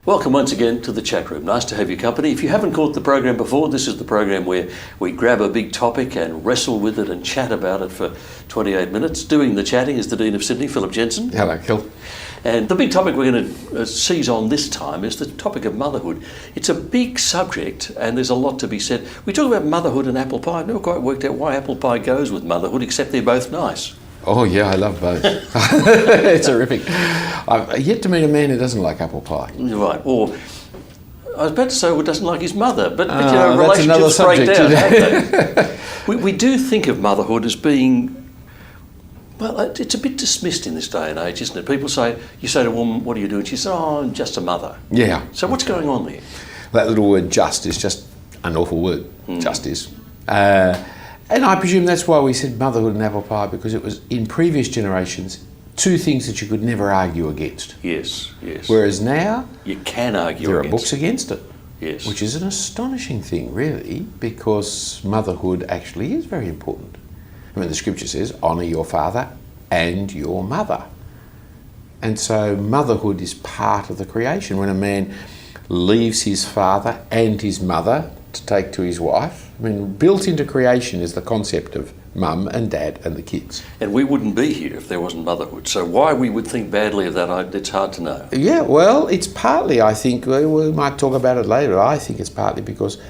Welcome once again to the chat room. Nice to have your company. If you haven't caught the program before, this is the program where we grab a big topic and wrestle with it and chat about it for 28 minutes. Doing the chatting is the Dean of Sydney, Philip Jensen. Hello, Phil. And the big topic we're going to seize on this time is the topic of motherhood. It's a big subject and there's a lot to be said. We talk about motherhood and apple pie. I've never quite worked out why apple pie goes with motherhood, except they're both nice. Oh yeah, I love both. It's horrific. I've yet to meet a man who doesn't like apple pie. Right, or I was about to say who doesn't like his mother, but relationships break down, don't they? we do think of motherhood as being, well, it's a bit dismissed in this day and age, isn't it? People say, you say to a woman, what do you do? And she says, oh, I'm just a mother. Yeah. So what's going on there? That little word just is just an awful word, just is. And I presume that's why we said motherhood and apple pie, because it was, in previous generations, two things that you could never argue against. Yes, yes. Whereas now, you can argue there against are books against it. Yes. Which is an astonishing thing, really, because motherhood actually is very important. I mean, the scripture says, honour your father and your mother. And so motherhood is part of the creation. When a man leaves his father and his mother to take to his wife, I mean, built into creation is the concept of mum and dad and the kids. And we wouldn't be here if there wasn't motherhood. So why we would think badly of that, it's hard to know. Yeah, well, it's partly, I think, we might talk about it later, I think it's partly because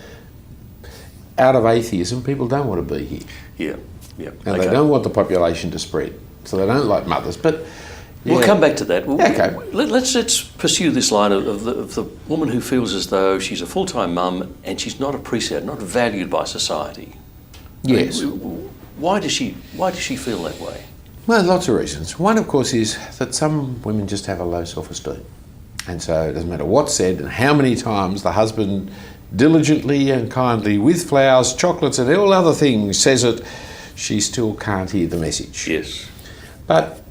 out of atheism, people don't want to be here. Yeah, yeah. And they don't want the population to spread, so they don't like mothers. But we'll come back to that. Okay. Let's pursue this line of the woman who feels as though she's a full-time mum and she's not appreciated, not valued by society. Yes. I mean, why does she feel that way? Well, lots of reasons. One, of course, is that some women just have a low self-esteem. And so it doesn't matter what's said and how many times the husband diligently and kindly, with flowers, chocolates and all other things, says it, she still can't hear the message. Yes. But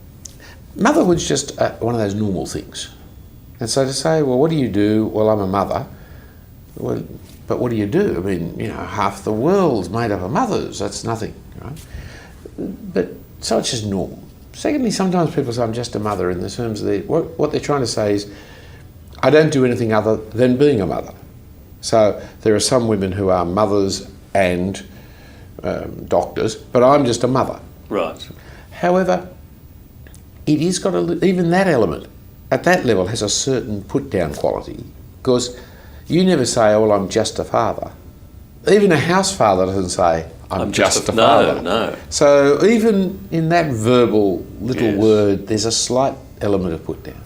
motherhood's just one of those normal things. And so to say, well, what do you do? Well, I'm a mother. Well, but what do you do? I mean, half the world's made up of mothers. That's nothing, right? But so it's just normal. Secondly, sometimes people say, I'm just a mother in the terms of what they're trying to say is, I don't do anything other than being a mother. So there are some women who are mothers and doctors, but I'm just a mother. Right. However, it is got even that element at that level has a certain put down quality, because you never say, oh, well, I'm just a father. Even a house father doesn't say, I'm just a father. No. So even in that verbal little word, there's a slight element of put down.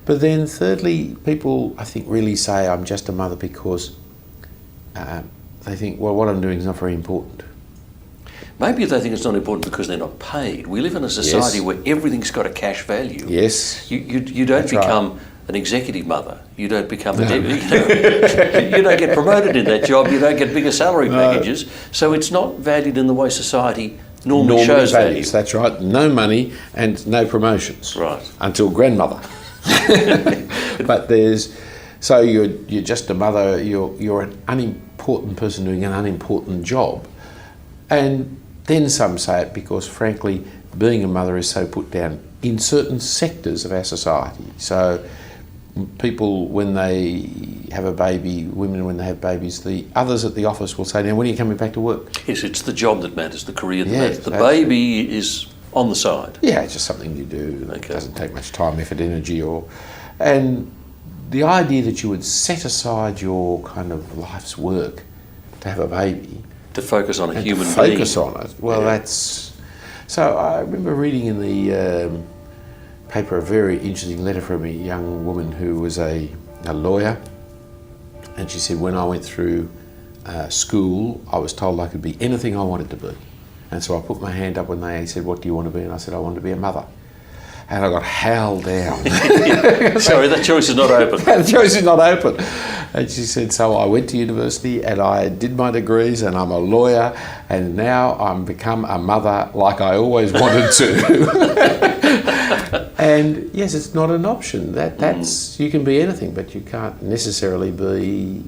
But then thirdly, people, I think, really say, I'm just a mother because they think, well, what I'm doing is not very important. Maybe they think it's not important because they're not paid. We live in a society where everything's got a cash value. Yes. You don't become an executive mother. You don't become you don't get promoted in that job. You don't get bigger salary packages. So it's not valued in the way society normally shows value. That's right. No money and no promotions. Right. Until grandmother. But so you're just a mother. You're an unimportant person doing an unimportant job, and then some say it because, frankly, being a mother is so put down in certain sectors of our society. So people, when they have a baby, women when they have babies, the others at the office will say, now, when are you coming back to work? Yes, it's the job that matters, the career that matters. The baby is on the side. Yeah, it's just something you do. Okay. It doesn't take much time, effort, energy, and the idea that you would set aside your kind of life's work to have a baby, to focus on a human being. Focus on it. Well, that's... So I remember reading in the paper a very interesting letter from a young woman who was a lawyer, and she said, when I went through school, I was told I could be anything I wanted to be. And so I put my hand up when they said, what do you want to be? And I said, I want to be a mother. And I got howled down. Sorry, that choice is not open. That choice is not open. And she said, so I went to university and I did my degrees and I'm a lawyer and now I'm become a mother like I always wanted to. And yes, it's not an option. That's you can be anything, but you can't necessarily be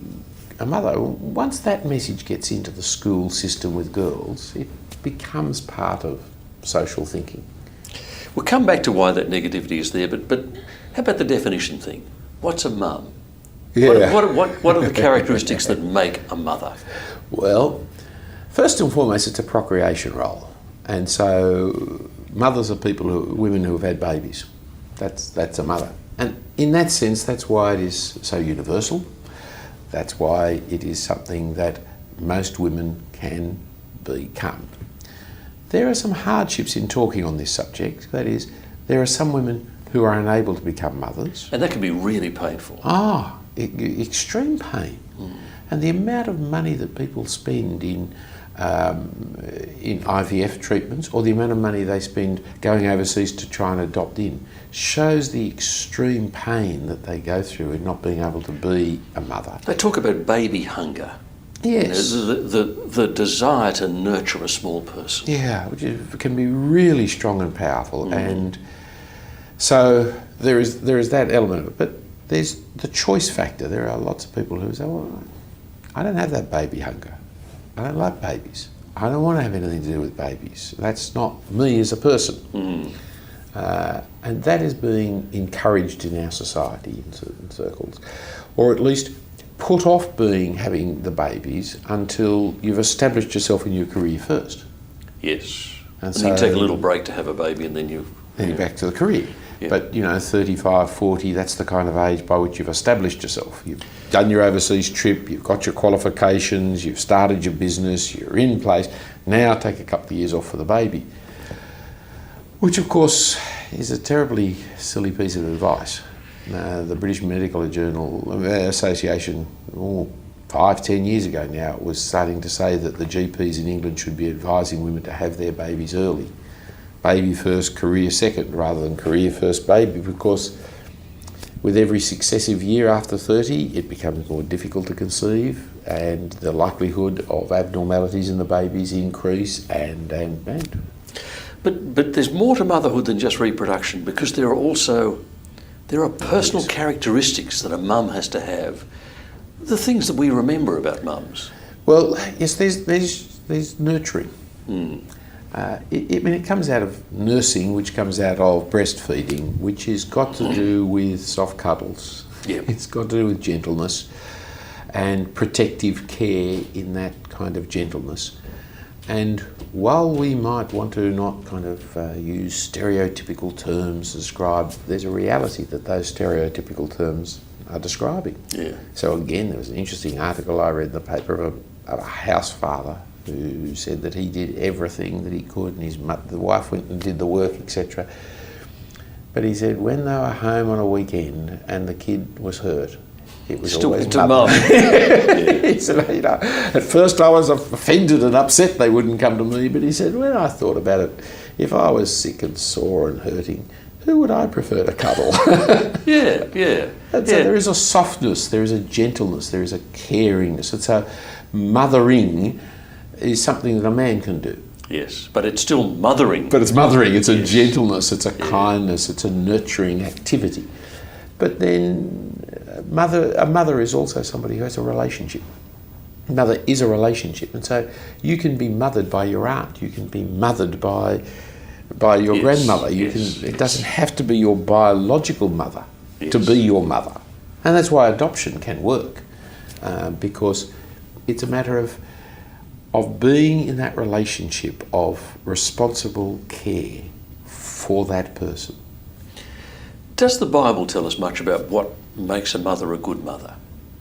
a mother. Once that message gets into the school system with girls, it becomes part of social thinking. We'll come back to why that negativity is there, but how about the definition thing? What's a mum? Yeah. What are the characteristics that make a mother? Well, first and foremost, it's a procreation role. And so mothers are women who have had babies. That's a mother. And in that sense, that's why it is so universal. That's why it is something that most women can become. There are some hardships in talking on this subject. That is, there are some women who are unable to become mothers. And that can be really painful. Extreme pain. And the amount of money that people spend in IVF treatments, or the amount of money they spend going overseas to try and adopt in, shows the extreme pain that they go through in not being able to be a mother. They talk about baby hunger. Yes. The desire to nurture a small person. Yeah, which can be really strong and powerful. And so there is that element of it. But there's the choice factor. There are lots of people who say, well, I don't have that baby hunger. I don't like babies. I don't want to have anything to do with babies. That's not me as a person. And that is being encouraged in our society in certain circles, or at least put off having the babies until you've established yourself in your career first. Yes. And so you take a little break to have a baby and then you're back to the career. Yeah. But, 35, 40, that's the kind of age by which you've established yourself. You've done your overseas trip, you've got your qualifications, you've started your business, you're in place. Now take a couple of years off for the baby. Which, of course, is a terribly silly piece of advice. The British Medical Journal Association, 5-10 years ago now, was starting to say that the GPs in England should be advising women to have their babies early. Baby first, career second, rather than career first, baby, because with every successive year after 30, it becomes more difficult to conceive, and the likelihood of abnormalities in the babies increase, and. But there's more to motherhood than just reproduction, because there are personal characteristics that a mum has to have, the things that we remember about mums. Well, yes, there's nurturing. It comes out of nursing, which comes out of breastfeeding, which has got to do with soft cuddles. Yep. It's got to do with gentleness and protective care in that kind of gentleness. And while we might want to not kind of use stereotypical terms to describe, there's a reality that those stereotypical terms are describing. Yeah. So again, there was an interesting article I read in the paper of a house father who said that he did everything that he could, and the wife went and did the work, etc. But he said when they were home on a weekend and the kid was hurt, it was still always to mum. mum. He said, at first I was offended and upset they wouldn't come to me, but he said, when I thought about it, if I was sick and sore and hurting, who would I prefer to cuddle? Yeah. And so there is a softness, there is a gentleness, there is a caringness. And so mothering is something that a man can do. Yes, but it's still mothering. But it's mothering, it's a gentleness, it's a kindness, it's a nurturing activity. But then a mother is also somebody who has a relationship. Mother is a relationship, and so you can be mothered by your aunt, you can be mothered by your grandmother. It doesn't have to be your biological mother to be your mother. And that's why adoption can work, because it's a matter of being in that relationship of responsible care for that person. Does the Bible tell us much about what makes a mother a good mother?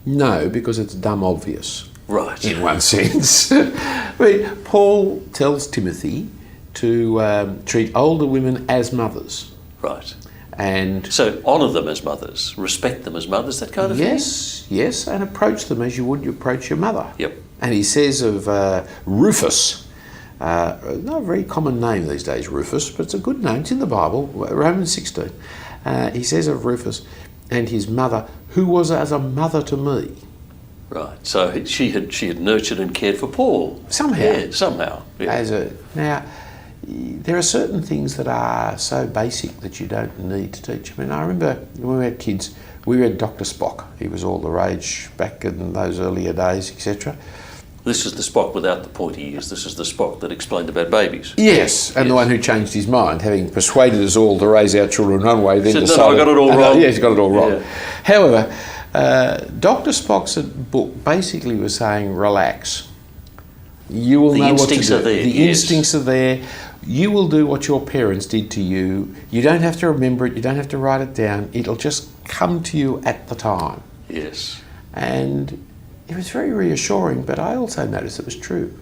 No, because it's dumb obvious. Right. In one sense. I mean, Paul tells Timothy to treat older women as mothers. Right. And so honour them as mothers, respect them as mothers, that kind of thing? Yes, and approach them as you would approach your mother. Yep. And he says of Rufus, not a very common name these days, Rufus, but it's a good name. It's in the Bible, Romans 16. He says of Rufus and his mother, who was as a mother to me. Right. So she had nurtured and cared for Paul. Somehow. Yeah, somehow. Yeah. Now, there are certain things that are so basic that you don't need to teach. I mean, I remember when we had kids, we read Dr. Spock. He was all the rage back in those earlier days, etc. This is the Spock without the pointy ears. This is the Spock that explained about babies. Yes, and the one who changed his mind, having persuaded us all to raise our children one way, then Said, decided... no, I got it all wrong. Yes, he got it all wrong. Yeah. However, Dr. Spock's book basically was saying, relax. You will know what to do. The instincts are there. The instincts are there. You will do what your parents did to you. You don't have to remember it. You don't have to write it down. It'll just come to you at the time. Yes. And it was very reassuring, but I also noticed it was true.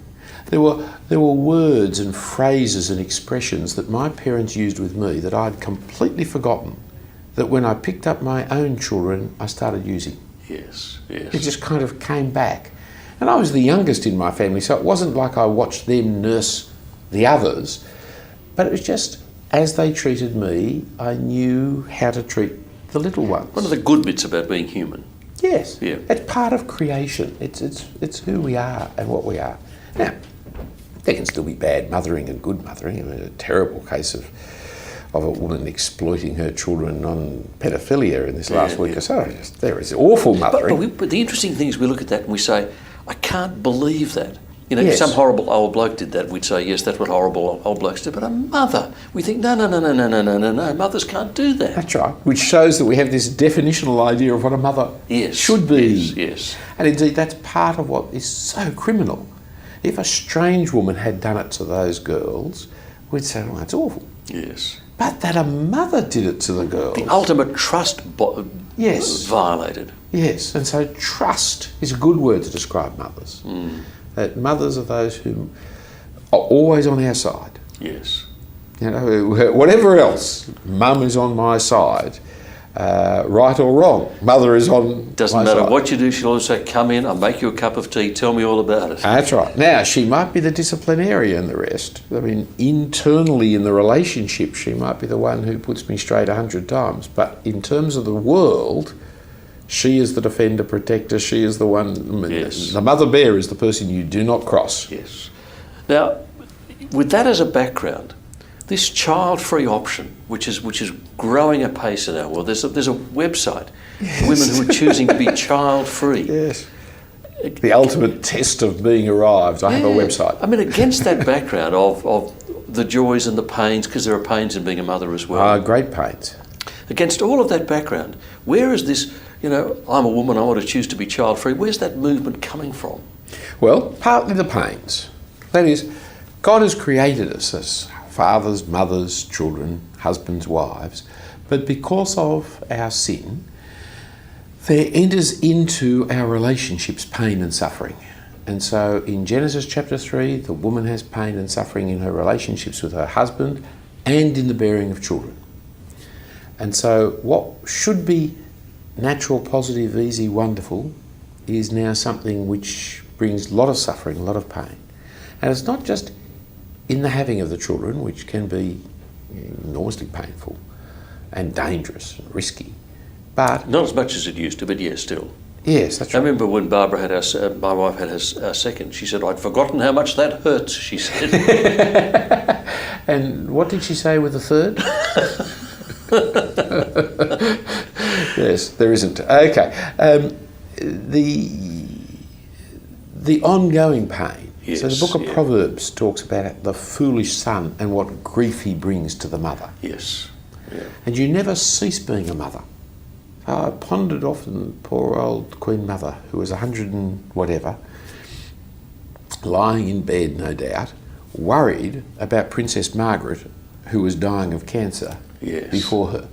There were words and phrases and expressions that my parents used with me that I'd completely forgotten, that when I picked up my own children, I started using. Yes, yes. It just kind of came back. And I was the youngest in my family, so it wasn't like I watched them nurse the others, but it was just, as they treated me, I knew how to treat the little ones. One of the good bits about being human. Yes, Yeah. it's part of creation. It's who we are and what we are. Now, there can still be bad mothering and good mothering. I mean, a terrible case of a woman exploiting her children on pedophilia in this last week or so. There is awful mothering. But the interesting thing is we look at that and we say, I can't believe that. You know, Yes. if some horrible old bloke did that, we'd say, yes, that's what horrible old blokes do. But a mother, we think, no, mothers can't do that. That's right, which shows that we have this definitional idea of what a mother Yes, should be. Yes. And indeed, that's part of what is so criminal. If a strange woman had done it to those girls, we'd say, oh, that's awful. Yes. But that a mother did it to the girls. The ultimate trust Yes. violated. Yes, and so trust is a good word to describe mothers. That mothers are those who are always on our side. Yes. You know, whatever else, mum is on my side, right or wrong. Mother is on Doesn't my matter side. what you do, she'll always say, come in, I'll make you a cup of tea, tell me all about it. That's right. Now, she might be the disciplinarian and the rest. I mean, internally in the relationship, she might be the one who puts me straight 100 times. But in terms of the world, she is the defender, protector, she is the one... Yes. The mother bear is the person you do not cross. Yes. Now, with that as a background, this child-free option, which is growing apace in our world, there's a website for women who are choosing to be child-free. Yes. The ultimate test of being arrived. I have a website. I mean, against that background of the joys and the pains, because there are pains in being a mother as well. Great pains. Against all of that background, where is this, you know, I'm a woman, I want to choose to be child-free, where's that movement coming from? Well, partly the pains. That is, God has created us as fathers, mothers, children, husbands, wives, but because of our sin, there enters into our relationships pain and suffering. And so in Genesis chapter 3, the woman has pain and suffering in her relationships with her husband and in the bearing of children. And so what should be natural, positive, easy, wonderful is now something which brings a lot of suffering, a lot of pain. And it's not just in the having of the children, which can be enormously painful and dangerous and risky, but... Not as much as it used to, but yes, still. Yes, that's I right. remember when Barbara had my wife had her second, she said, I'd forgotten how much that hurts, she said. And what did she say with the third? Yes, there isn't. Okay. The ongoing pain. Yes, So the book of Proverbs talks about the foolish son and what grief he brings to the mother. Yes. Yeah. And you never cease being a mother. I pondered often poor old Queen Mother, who was 100 and whatever, lying in bed, no doubt, worried about Princess Margaret, who was dying of cancer before her.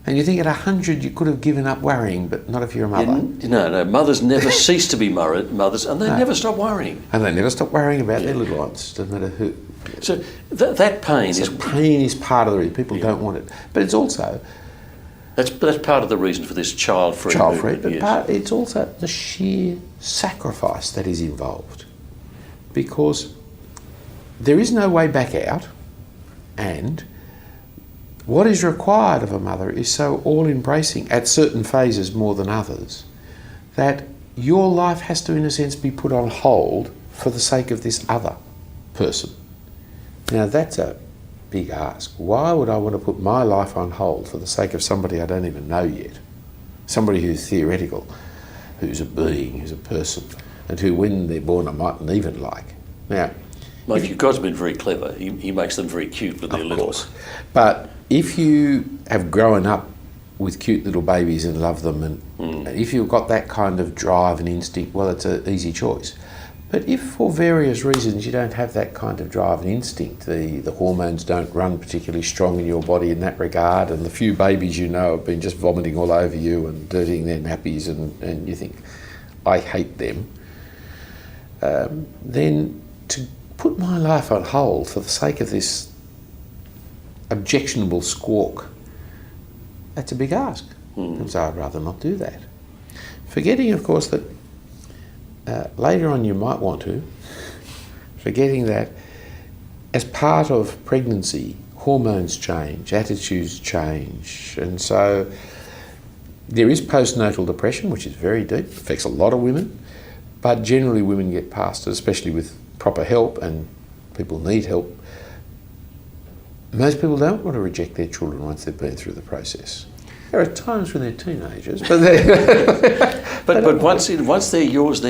And you think at 100 you could have given up worrying, but not if you're a mother. No, mothers never cease to be mothers, and they never stop worrying. And they never stop worrying about their little ones, doesn't matter who. So that pain So pain is part of the reason. People don't want it. But it's also... That's part of the reason for this child-free movement. But it's also the sheer sacrifice that is involved. Because there is no way back out, and what is required of a mother is so all-embracing, at certain phases more than others, that your life has to, in a sense, be put on hold for the sake of this other person. Now, that's a big ask. Why would I want to put my life on hold for the sake of somebody I don't even know yet? Somebody who's theoretical, who's a being, who's a person. and who, when they're born, I mightn't even like. Now, Mind you, God's been very clever. He makes them very cute when they're little. of course, but if you have grown up with cute little babies and love them, and if you've got that kind of drive and instinct, well, it's an easy choice. But if for various reasons you don't have that kind of drive and instinct, the hormones don't run particularly strong in your body in that regard, and the few babies you know have been just vomiting all over you and dirtying their nappies, and you think, I hate them, then to put my life on hold for the sake of this objectionable squawk, that's a big ask. And so I'd rather not do that. Forgetting, of course, that later on you might want to, forgetting that as part of pregnancy, hormones change, attitudes change, and so there is postnatal depression, which is very deep, affects a lot of women, but generally women get past it, especially with proper help, and people need help. Most people don't want to reject their children once they've been through the process. There are times when they're teenagers, but but once they're yours,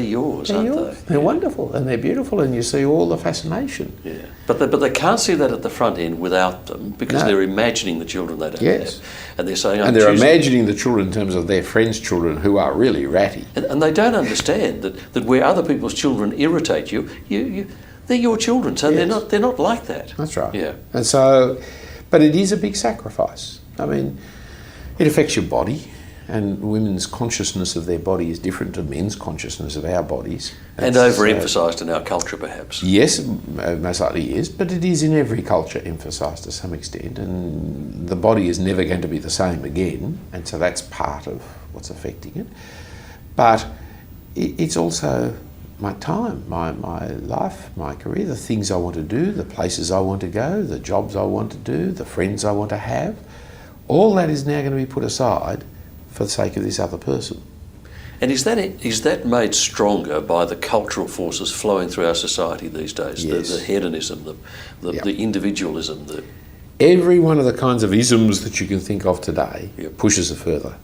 aren't they? They're wonderful and they're beautiful, and you see all the fascination. Yeah, but they can't see that at the front end without them, because they're imagining the children they don't have, and they're saying, and they're imagining the children in terms of their friends' children who are really ratty, and they don't understand that where other people's children irritate you, they're your children, so they're not like that. That's right. Yeah, and so, but it is a big sacrifice. I mean, it affects your body, and women's consciousness of their body is different to men's consciousness of our bodies. And overemphasised in our culture, perhaps. Yes, most likely is, but it is in every culture emphasised to some extent, and the body is never going to be the same again, and so that's part of what's affecting it. But it's also my time, my life, my career, the things I want to do, the places I want to go, the jobs I want to do, the friends I want to have. All that is now going to be put aside for the sake of this other person. And is that made stronger by the cultural forces flowing through our society these days? Yes. The hedonism, the individualism, every one of the kinds of isms that you can think of today pushes it further.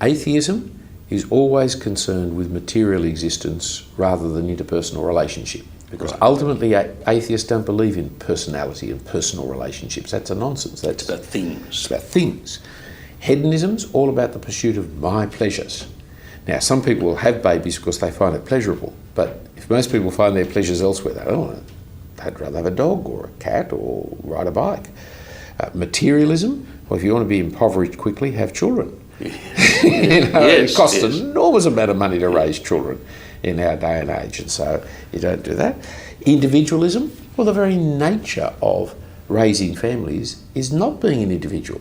Atheism is always concerned with material existence rather than interpersonal relationship. Because ultimately atheists don't believe in personality and personal relationships. That's a nonsense. That's about things. It's about things. Hedonism's all about the pursuit of my pleasures. Now, some people will have babies because they find it pleasurable, but if most people find their pleasures elsewhere, they don't want to. They'd rather have a dog or a cat or ride a bike. Materialism, well, if you want to be impoverished quickly, have children. It costs an enormous amount of money to raise children in our day and age, and so you don't do that. Individualism, well, the very nature of raising families is not being an individual,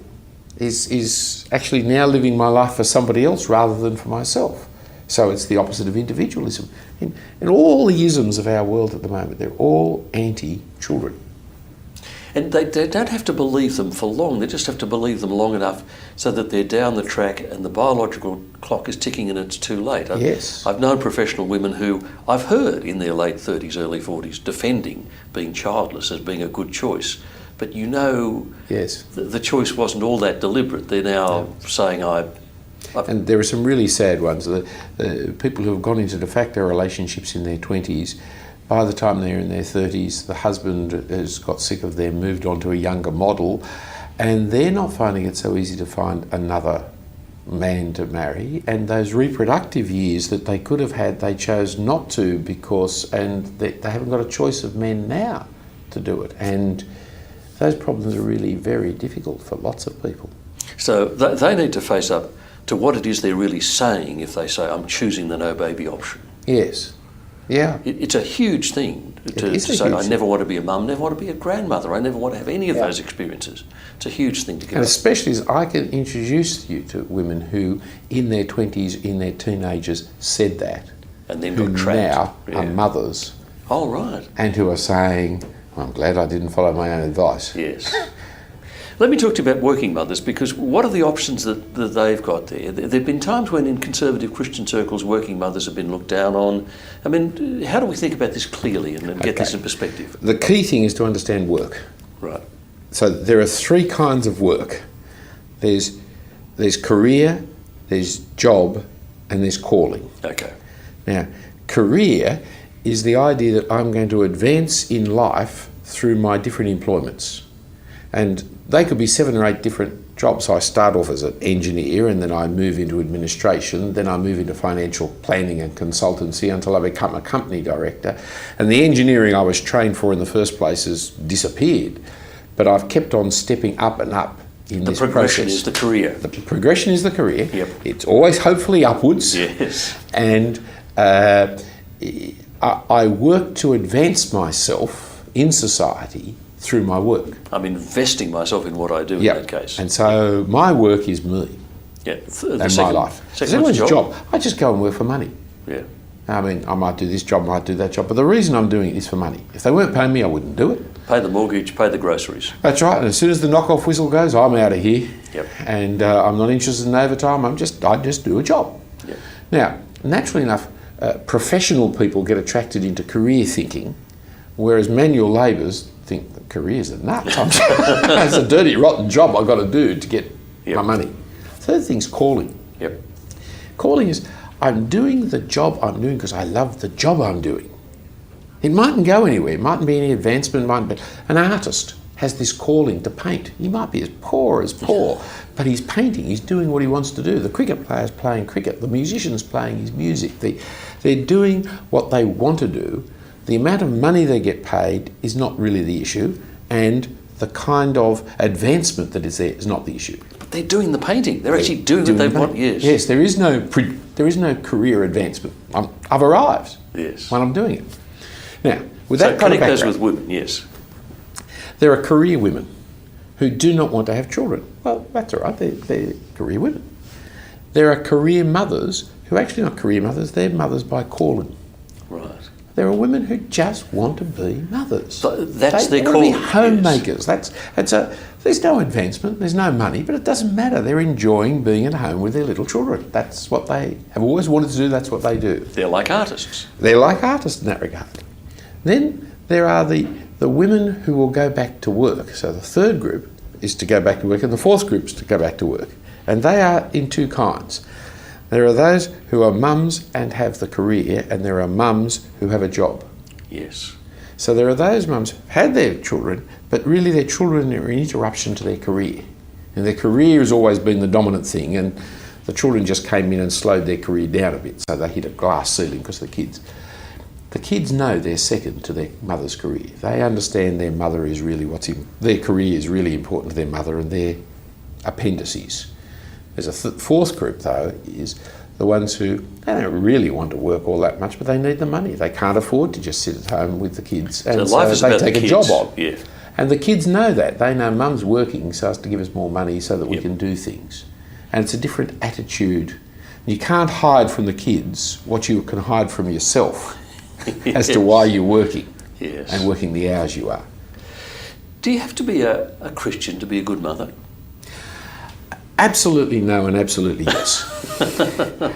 is actually now living my life for somebody else rather than for myself. So it's the opposite of individualism. In all the isms of our world at the moment, they're all anti-children. And they don't have to believe them for long, they just have to believe them long enough so that they're down the track and the biological clock is ticking and it's too late. Yes. I've known professional women who I've heard in their late 30s, early 40s defending being childless as being a good choice. But the choice wasn't all that deliberate. They're now saying and there are some really sad ones. The people who have gone into de facto relationships in their 20s, by the time they're in their 30s, the husband has got sick of them, moved on to a younger model, and they're not finding it so easy to find another man to marry. And those reproductive years that they could have had, they chose not to and they haven't got a choice of men now to do it. And those problems are really very difficult for lots of people. So they need to face up to what it is they're really saying if they say, I'm choosing the no baby option. Yes. Yeah. It's a huge thing to say, I never want to be a mum, never want to be a grandmother, I never want to have any of those experiences. It's a huge thing to get. And especially as I can introduce you to women who, in their 20s, in their teenagers, said that. And then who got trapped. now are mothers. Oh, right. And who are saying, I'm glad I didn't follow my own advice. Yes. Let me talk to you about working mothers, because what are the options that they've got there? There have been times when in conservative Christian circles working mothers have been looked down on. I mean, how do we think about this clearly and get this in perspective? The key thing is to understand work. Right. So there are three kinds of work. There's career, there's job, and there's calling. Okay. Now, career is the idea that I'm going to advance in life through my different employments. And they could be 7 or 8 different jobs. I start off as an engineer, and then I move into administration, then I move into financial planning and consultancy until I become a company director. And the engineering I was trained for in the first place has disappeared. But I've kept on stepping up and up in this process. The progression is the career. The progression is the career. Yep. It's always hopefully upwards. Yes. And I work to advance myself in society through my work. I'm investing myself in what I do in that case. And so my work is me. Yeah. And my life. Second job. I just go and work for money. Yeah. I mean, I might do this job, I might do that job, but the reason I'm doing it is for money. If they weren't paying me, I wouldn't do it. Pay the mortgage, pay the groceries. That's right. And as soon as the knock-off whistle goes, I'm out of here. Yep. And I'm not interested in overtime. I just do a job. Yep. Now, naturally enough, professional people get attracted into career thinking, whereas manual labourers think that careers are nuts. It's a dirty, rotten job I've got to do to get my money. Third thing's calling. Yep. Calling is, I'm doing the job I'm doing because I love the job I'm doing. It mightn't go anywhere, it mightn't be any advancement, but an artist has this calling to paint. He might be as poor, but he's painting, he's doing what he wants to do. The cricket player's playing cricket, the musician's playing his music. They're doing what they want to do. The amount of money they get paid is not really the issue, and the kind of advancement that is there is not the issue. But they're doing the painting. They're actually doing what they want, yes. Yes, there is no career advancement. I've arrived when I'm doing it. Now, with that kind of background, goes with women, yes. There are career women who do not want to have children. Well, that's all right, they're career women. There are career mothers who are actually not career mothers, they're mothers by calling. Right. There are women who just want to be mothers. That's their calling. They calling. want to be homemakers. Yes. There's no advancement, there's no money, but it doesn't matter. They're enjoying being at home with their little children. That's what they have always wanted to do, that's what they do. They're like artists. They're like artists in that regard. Then there are the women who will go back to work. So the third group is to go back to work, and the fourth group is to go back to work. And they are in two kinds. There are those who are mums and have the career, and there are mums who have a job. Yes. So there are those mums who had their children, but really their children are an interruption to their career. And their career has always been the dominant thing, and the children just came in and slowed their career down a bit, so they hit a glass ceiling because the kids know they're second to their mother's career. They understand their mother is really their career is really important to their mother, and their appendices. There's a fourth group, though, is the ones who, they don't really want to work all that much, but they need the money. They can't afford to just sit at home with the kids, and so they take a job on. Yeah. And the kids know that. They know mum's working so as to give us more money so that we can do things. And it's a different attitude. You can't hide from the kids what you can hide from yourself as to why you're working and working the hours you are. Do you have to be a Christian to be a good mother? Absolutely no and absolutely yes.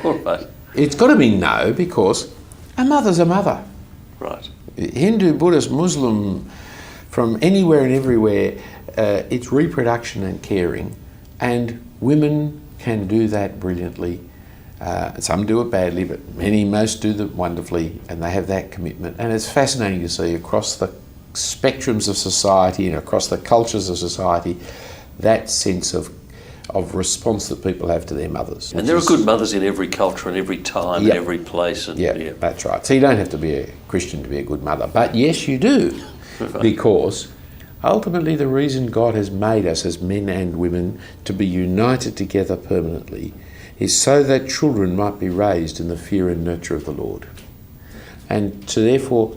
All right. It's got to be no, because a mother's a mother. Right. Hindu, Buddhist, Muslim, from anywhere and everywhere, it's reproduction and caring, and women can do that brilliantly. Some do it badly, but most do it wonderfully, and they have that commitment. And it's fascinating to see across the spectrums of society and across the cultures of society that sense of response that people have to their mothers. And there are good mothers in every culture and every time and every place. And, yeah, that's right. So you don't have to be a Christian to be a good mother, but yes, you do, because ultimately the reason God has made us as men and women to be united together permanently is so that children might be raised in the fear and nurture of the Lord. And so therefore,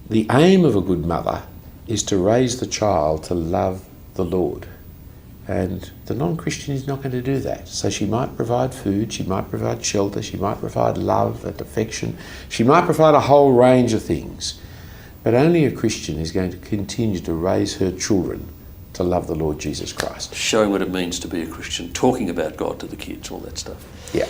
the aim of a good mother is to raise the child to love the Lord. And the non-Christian is not going to do that. So she might provide food, she might provide shelter, she might provide love and affection, she might provide a whole range of things. But only a Christian is going to continue to raise her children to love the Lord Jesus Christ. Showing what it means to be a Christian, talking about God to the kids, all that stuff. Yeah.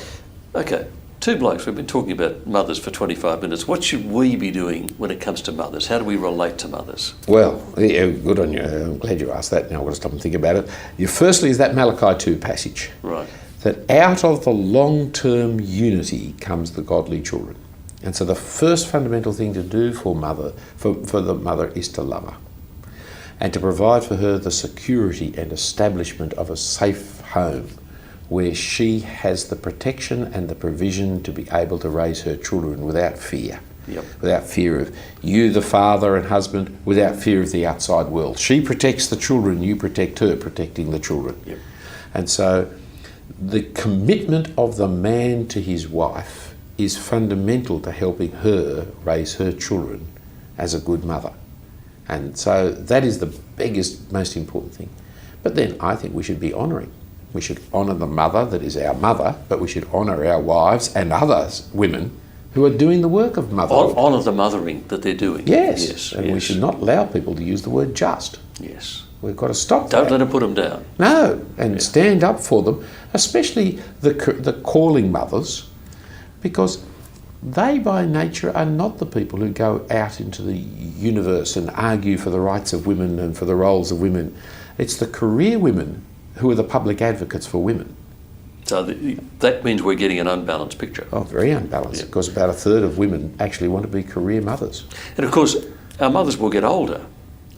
Okay, two blokes, we've been talking about mothers for 25 minutes. What should we be doing when it comes to mothers? How do we relate to mothers? Well, yeah, good on you. I'm glad you asked that. Now I've got to stop and think about it. Firstly is that Malachi 2 passage. Right. That out of the long-term unity comes the godly children. And so the first fundamental thing to do for the mother is to love her and to provide for her the security and establishment of a safe home where she has the protection and the provision to be able to raise her children without fear. Yep. Without fear of you, the father and husband, without fear of the outside world. She protects the children, you protect her, protecting the children. Yep. And so the commitment of the man to his wife is fundamental to helping her raise her children as a good mother. And so that is the biggest, most important thing. But then I think we should be honouring. We should honour the mother that is our mother, but we should honour our wives and others, women, who are doing the work of motherhood. Honour the mothering that they're doing. Yes. And we should not allow people to use the word just. Yes. We've got to stop Don't that. let them put them down. No, and stand up for them, especially the calling mothers, because they by nature are not the people who go out into the universe and argue for the rights of women and for the roles of women. It's the career women who are the public advocates for women. So that means we're getting an unbalanced picture. Oh, very unbalanced, because about a third of women actually want to be career mothers. And of course, our mothers will get older,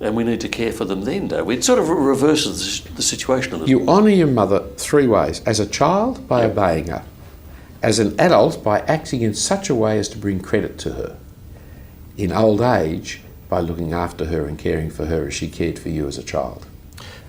and we need to care for them then, don't we? It sort of reverses the situation a little. You honour your mother three ways. As a child, by obeying her. As an adult, by acting in such a way as to bring credit to her. In old age, by looking after her and caring for her as she cared for you as a child.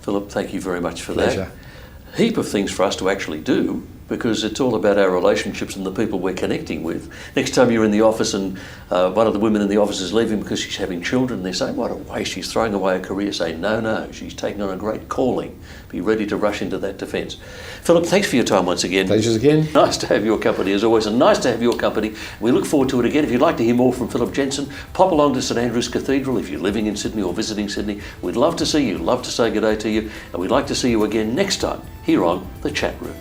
Philip, thank you very much for Pleasure. that. Heap of things for us to actually do, because it's all about our relationships and the people we're connecting with. Next time you're in the office and one of the women in the office is leaving because she's having children, they're saying, what a waste, she's throwing away a career. Say, no, she's taking on a great calling. Be ready to rush into that defence. Philip, thanks for your time once again. Pleasures again. Nice to have your company as always, and nice to have your company. We look forward to it again. If you'd like to hear more from Philip Jensen, pop along to St Andrew's Cathedral if you're living in Sydney or visiting Sydney. We'd love to see you, love to say good day to you, and we'd like to see you again next time here on The Chat Room.